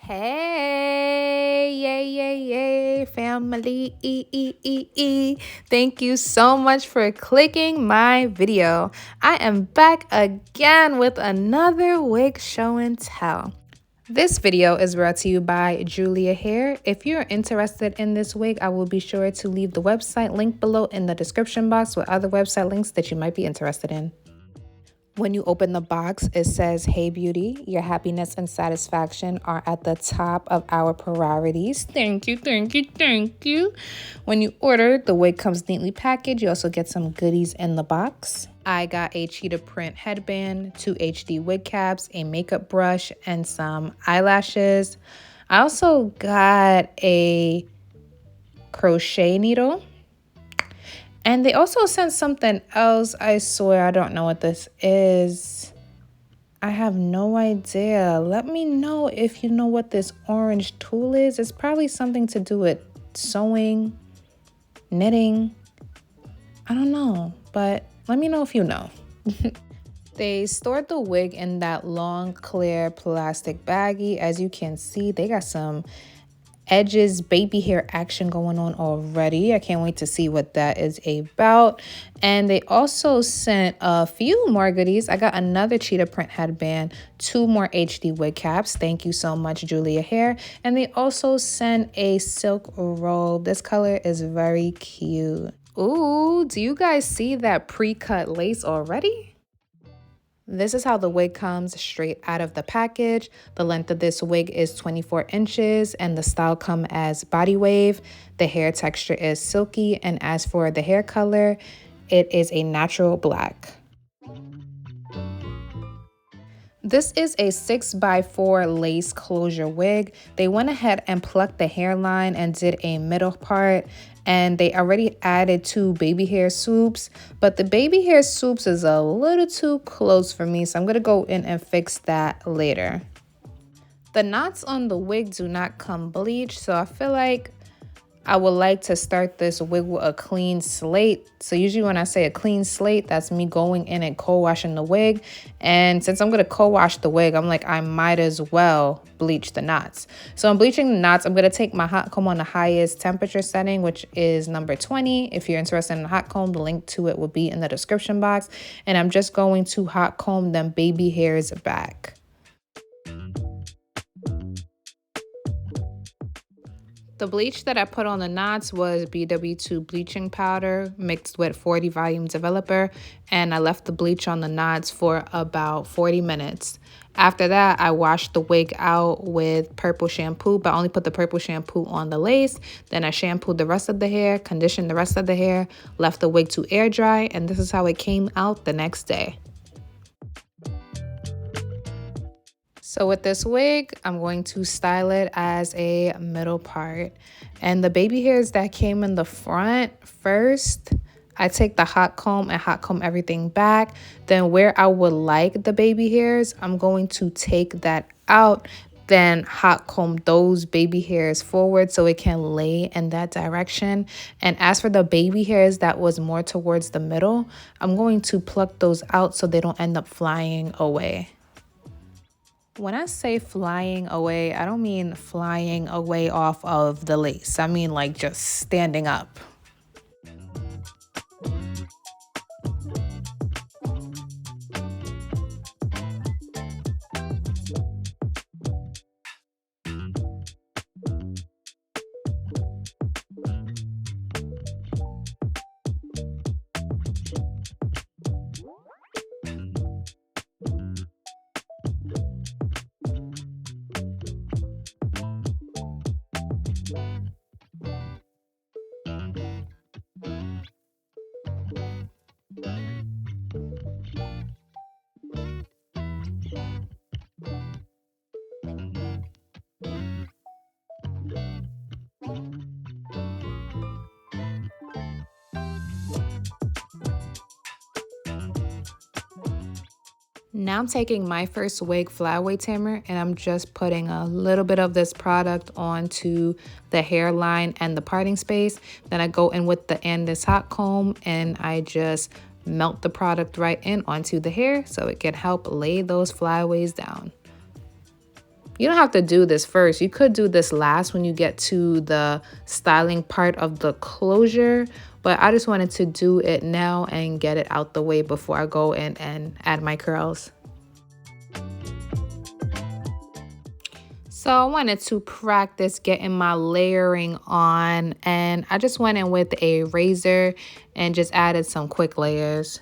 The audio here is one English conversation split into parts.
Hey, yay, family. Thank you so much for clicking my video. I am back again with another wig show and tell. This video is brought to you by Julia Hair. If you're interested in this wig, I will be sure to leave the website link below in the description box with other website links that you might be interested in. When you open the box, it says, "Hey beauty, your happiness and satisfaction are at the top of our priorities. Thank you. When you order, the wig comes neatly packaged. You also get some goodies in the box. I got a cheetah print headband, 2 HD wig caps, a makeup brush, and some eyelashes. I also got a crochet needle. And they also sent something else. I swear I don't know what this is. I have no idea. Let me know if you know what this orange tool is. It's probably something to do with sewing, knitting. I don't know, but let me know if you know. They stored the wig in that long, clear plastic baggie. As you can see, they got some edges baby hair action going on already. I can't wait to see what that is about. And they also sent a few more goodies. I got another cheetah print headband, 2 more HD wig caps. Thank you so much, Julia Hair. And they also sent a silk robe. This color is very cute. Ooh, do you guys see that pre-cut lace already? This is how the wig comes straight out of the package. The length of this wig is 24 inches and the style come as body wave. The hair texture is silky, and as for the hair color, it is a natural black. This is a 6x4 lace closure wig. They went ahead and plucked the hairline and did a middle part, and they already added 2 baby hair swoops, but the baby hair swoops is a little too close for me, so I'm gonna go in and fix that later. The knots on the wig do not come bleached, so I feel like I would like to start this wig with a clean slate. So usually when I say a clean slate, that's me going in and co-washing the wig. And since I'm going to co-wash the wig, I'm like, I might as well bleach the knots. So I'm bleaching the knots. I'm going to take my hot comb on the highest temperature setting, which is number 20. If you're interested in the hot comb, the link to it will be in the description box. And I'm just going to hot comb them baby hairs back. The bleach that I put on the knots was BW2 bleaching powder mixed with 40 volume developer, and I left the bleach on the knots for about 40 minutes. After that, I washed the wig out with purple shampoo, but I only put the purple shampoo on the lace. Then I shampooed the rest of the hair, conditioned the rest of the hair, left the wig to air dry, and this is how it came out the next day. So with this wig, I'm going to style it as a middle part. And the baby hairs that came in the front first, I take the hot comb and hot comb everything back. Then where I would like the baby hairs, I'm going to take that out, then hot comb those baby hairs forward so it can lay in that direction. And as for the baby hairs that was more towards the middle, I'm going to pluck those out so they don't end up flying away. When I say flying away, I don't mean flying away off of the lace. I mean like just standing up. Now I'm taking my first wig flyaway tamer and I'm just putting a little bit of this product onto the hairline and the parting space. Then I go in with the Andis hot comb and I just melt the product right in onto the hair so it can help lay those flyaways down. You don't have to do this first. You could do this last when you get to the styling part of the closure, but I just wanted to do it now and get it out the way before I go in and add my curls. So I wanted to practice getting my layering on, and I just went in with a razor and just added some quick layers.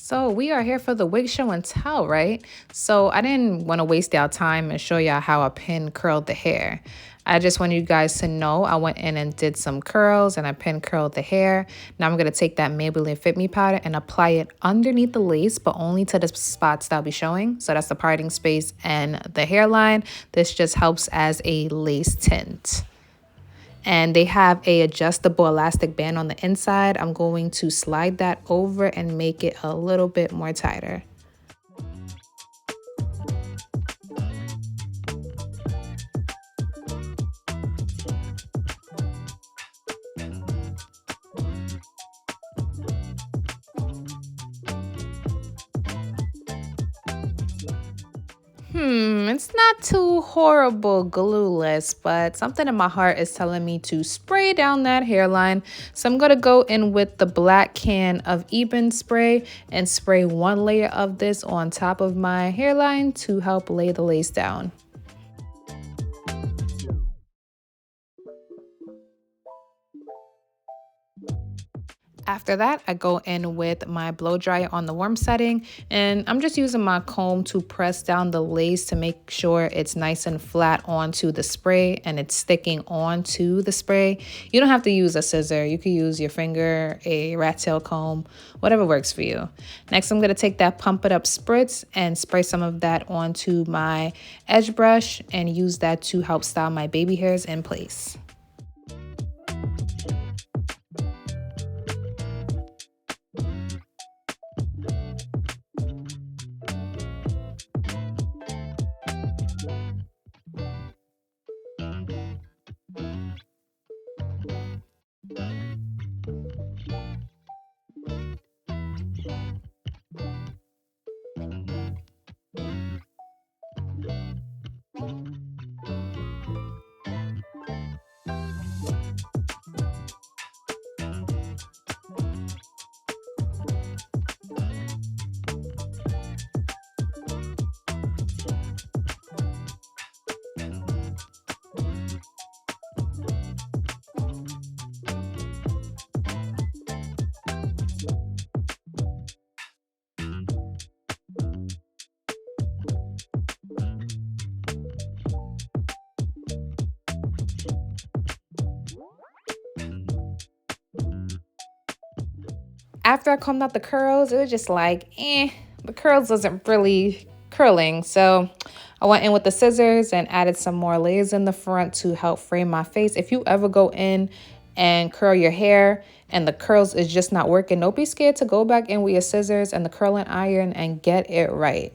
So we are here for the wig show and tell, right? So I didn't want to waste y'all time and show y'all how I pin curled the hair. I just want you guys to know I went in and did some curls and I pin curled the hair. Now I'm going to take that Maybelline Fit Me powder and apply it underneath the lace, but only to the spots that I'll be showing. So that's the parting space and the hairline. This just helps as a lace tint. And they have a adjustable elastic band on the inside. I'm going to slide that over and make it a little bit more tighter. It's not too horrible glueless, but something in my heart is telling me to spray down that hairline. So I'm going to go in with the black can of Eben spray and spray one layer of this on top of my hairline to help lay the lace down. After that, I go in with my blow dryer on the warm setting, and I'm just using my comb to press down the lace to make sure it's nice and flat onto the spray and it's sticking onto the spray. You don't have to use a scissor. You could use your finger, a rat tail comb, whatever works for you. Next, I'm going to take that Pump It Up spritz and spray some of that onto my edge brush and use that to help style my baby hairs in place. After I combed out the curls, it was just like, the curls wasn't really curling. So I went in with the scissors and added some more layers in the front to help frame my face. If you ever go in and curl your hair and the curls is just not working, don't be scared to go back in with your scissors and the curling iron and get it right.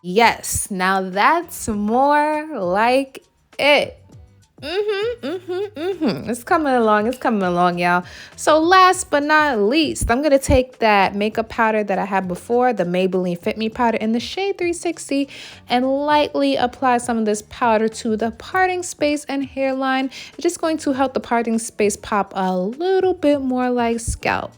Yes, now that's more like it. It's coming along, y'all. So last but not least, I'm gonna take that makeup powder that I had before, the Maybelline Fit Me powder in the shade 360, and lightly apply some of this powder to the parting space and hairline. It's just going to help the parting space pop a little bit more like scalp.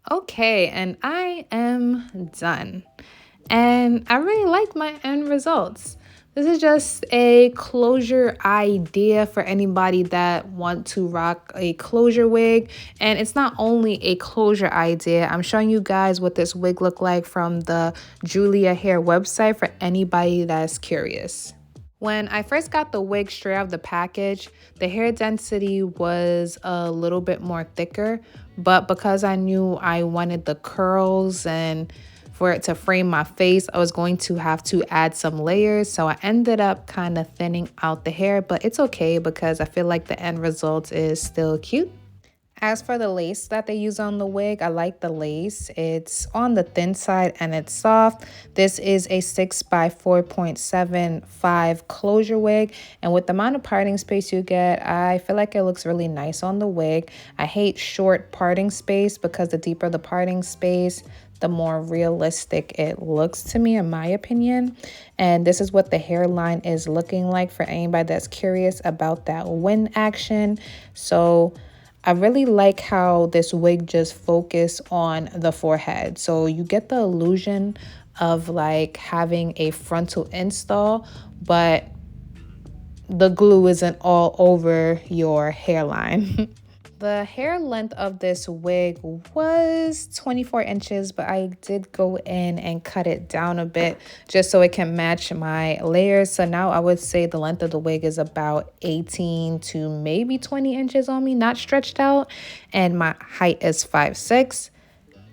Okay, and I am done. And I really like my end results. This is just a closure idea for anybody that want to rock a closure wig. And it's not only a closure idea. I'm showing you guys what this wig looked like from the Julia Hair website for anybody that's curious. When I first got the wig straight out of the package, the hair density was a little bit more thicker, but because I knew I wanted the curls and for it to frame my face, I was going to have to add some layers. So I ended up kind of thinning out the hair, but it's okay because I feel like the end result is still cute. As for the lace that they use on the wig, I like the lace. It's on the thin side and it's soft. This is a 6 by 4.75 closure wig. And with the amount of parting space you get, I feel like it looks really nice on the wig. I hate short parting space because the deeper the parting space, the more realistic it looks to me, in my opinion. And this is what the hairline is looking like for anybody that's curious about that wind action. So I really like how this wig just focused on the forehead. So you get the illusion of like having a frontal install, but the glue isn't all over your hairline. The hair length of this wig was 24 inches, but I did go in and cut it down a bit just so it can match my layers. So now I would say the length of the wig is about 18 to maybe 20 inches on me, not stretched out. And my height is 5'6".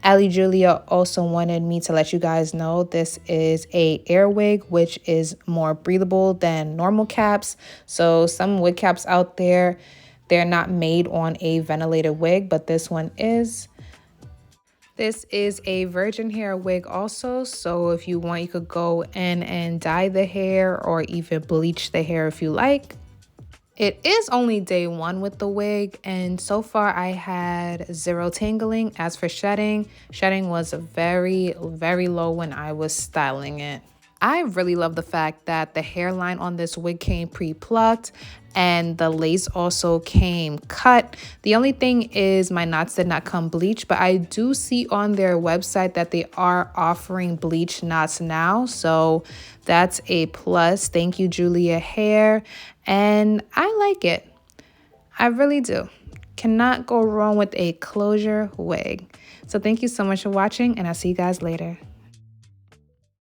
Ali Julia also wanted me to let you guys know this is a air wig, which is more breathable than normal caps. So some wig caps out there, they're not made on a ventilated wig, but this one is. This is a virgin hair wig also, so if you want, you could go in and dye the hair or even bleach the hair if you like. It is only day one with the wig, and so far I had zero tangling. As for shedding, shedding was very, very low when I was styling it. I really love the fact that the hairline on this wig came pre-plucked and the lace also came cut. The only thing is my knots did not come bleached, but I do see on their website that they are offering bleach knots now. So that's a plus. Thank you, Julia Hair. And I like it. I really do. Cannot go wrong with a closure wig. So thank you so much for watching, and I'll see you guys later.